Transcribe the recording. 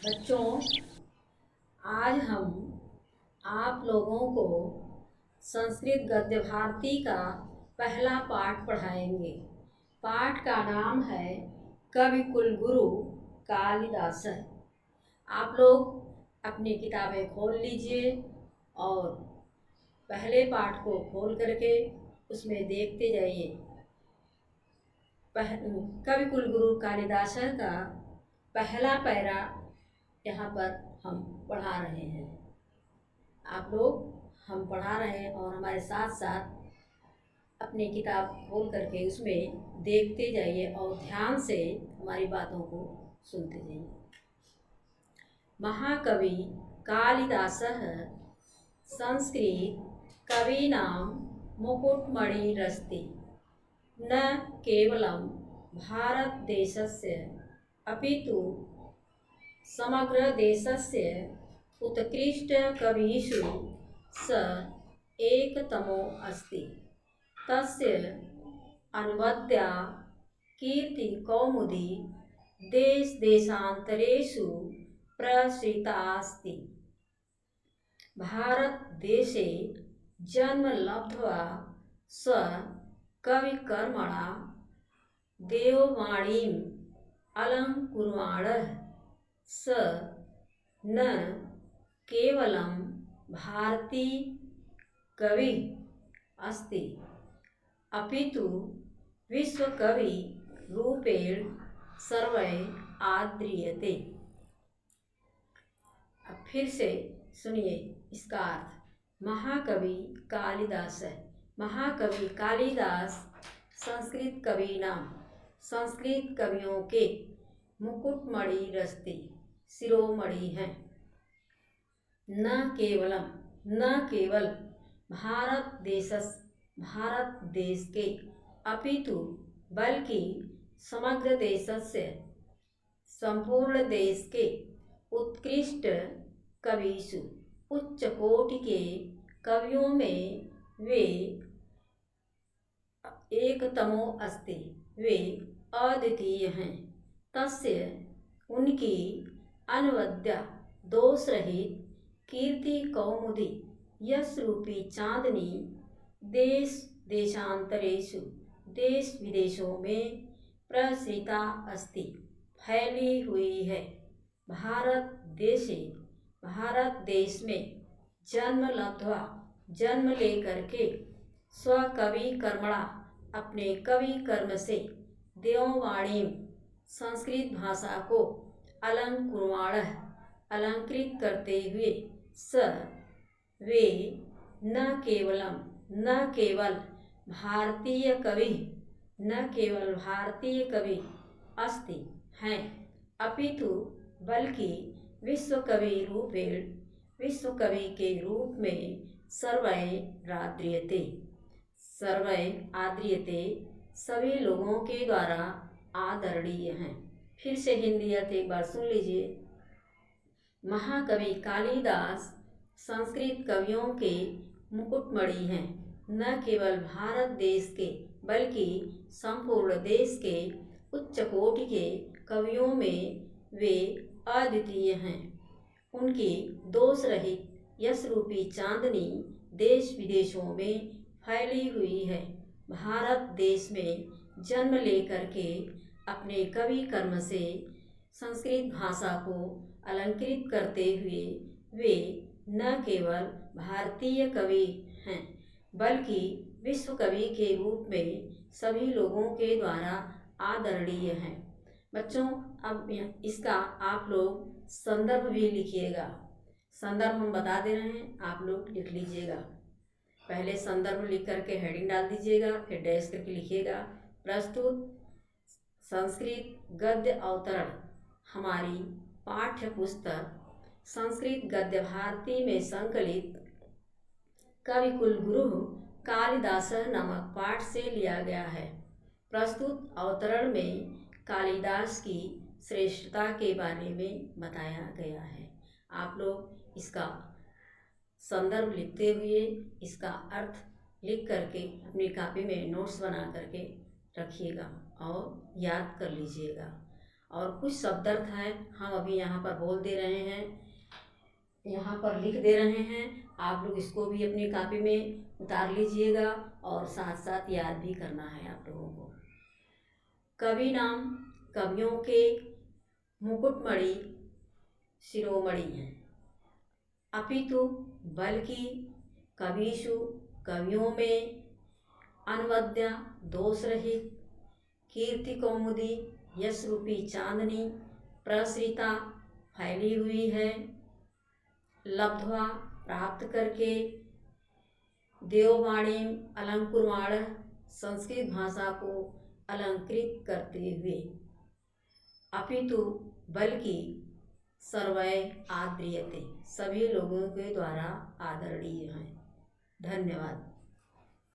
बच्चों, आज हम आप लोगों को संस्कृत गद्य भारती का पहला पाठ पढ़ाएंगे। पाठ का नाम है कवि कुलगुरु कालिदास। आप लोग अपनी किताबें खोल लीजिए और पहले पाठ को खोल करके उसमें देखते जाइए। कवि कुलगुरु कालिदास का पहला पैरा यहाँ पर हम पढ़ा रहे हैं। आप लोग हम पढ़ा रहे हैं और हमारे साथ साथ अपनी किताब खोल करके उसमें देखते जाइए और ध्यान से हमारी बातों को सुनते जाइए। महाकवि कालिदासः संस्कृत कवीनां मुकुटमणिरस्ति। न केवलं भारतदेशस्य अपितु समग्रदेशस्य उत्कृष्टकविषु स एकतमो अस्ति। तस्य अनुवद्या कीर्तिकौमुदी देशदेशान्तरेषु प्रसृतास्ति। भारतदेशे जन्म लब्ध्वा स कविकर्मणा देववाणीम् अलङ्कुर्वाणः स न केवलं भारतीय कवि अस्ति अपितु विश्वकवि रूपेण सर्वैः आदृयते। अब फिर से सुनिए इसका अर्थ। महाकवि कालिदास है। महाकवि कालिदास संस्कृत कवि नाम संस्कृत कवियों के मुकुटमणि रस्ते शिरोमणि हैं। न केवल भारत देश के अपितु बल्कि समग्र देशस्य संपूर्ण देश के उत्कृष्ट कविषु उच्च कोटि के कवियों में वे एकतमो अस्ति, वे अद्वितीय हैं। तस्य उनकी अनवद्या दोष रहित कीर्ति कौमुदी यश रूपी चांदनी देश देशांतरेषु देश विदेशों में प्रसृता अस्ति फैली हुई है। भारत देश में जन्म लब्ध्वा जन्म लेकर के स्वकवि कर्मणा अपने कवि कर्म से देववाणी संस्कृत भाषा को अलंकुर्वाणः अलंकृत करते हुए स वे न केवल भारतीय कवि अस्ति हैं अपितु बल्कि विश्वकवि के रूप में सर्वैः आदृयते सभी लोगों के द्वारा आदरणीय हैं। फिर से हिंदी अर्थ एक बार सुन लीजिए। महाकवि कालिदास संस्कृत कवियों के मुकुटमणि हैं। न केवल भारत देश के बल्कि संपूर्ण देश के उच्च कोटि के कवियों में वे अद्वितीय हैं। उनकी दोष रहित यश रूपी चांदनी देश विदेशों में फैली हुई है। भारत देश में जन्म लेकर के अपने कवि कर्म से संस्कृत भाषा को अलंकृत करते हुए वे न केवल भारतीय कवि हैं बल्कि विश्व कवि के रूप में सभी लोगों के द्वारा आदरणीय हैं। बच्चों, अब इसका आप लोग संदर्भ भी लिखिएगा। संदर्भ हम बता दे रहे हैं, आप लोग लिख लीजिएगा। पहले संदर्भ लिख करके हेडिंग डाल दीजिएगा, फिर डैश करके लिखिएगा। प्रस्तुत संस्कृत गद्य अवतरण हमारी पाठ्य पुस्तक संस्कृत गद्य भारती में संकलित कवि कुलगुरु कालिदास नामक पाठ से लिया गया है। प्रस्तुत अवतरण में कालिदास की श्रेष्ठता के बारे में बताया गया है। आप लोग इसका संदर्भ लिखते हुए इसका अर्थ लिख करके अपनी कॉपी में नोट्स बना करके रखिएगा और याद कर लीजिएगा। और कुछ शब्दार्थ हैं हम अभी यहाँ पर बोल दे रहे हैं, यहाँ पर लिख दे रहे हैं। आप लोग इसको भी अपनी कॉपी में उतार लीजिएगा और साथ साथ याद भी करना है आप लोगों को। कवि नाम कवियों के मुकुटमणि शिरोमणि हैं, अपितु बल्कि कविषु कवियों में अनवद्या दोष रहित कीर्ति कौमुदी यश रूपी चांदनी प्रसरिता फैली हुई है। लब्ध्वा प्राप्त करके देववाणी अलंकुरवाण संस्कृत भाषा को अलंकृत करते हुए, अपितु बल्कि सर्वै आदृयते सभी लोगों के द्वारा आदरणीय हैं। धन्यवाद।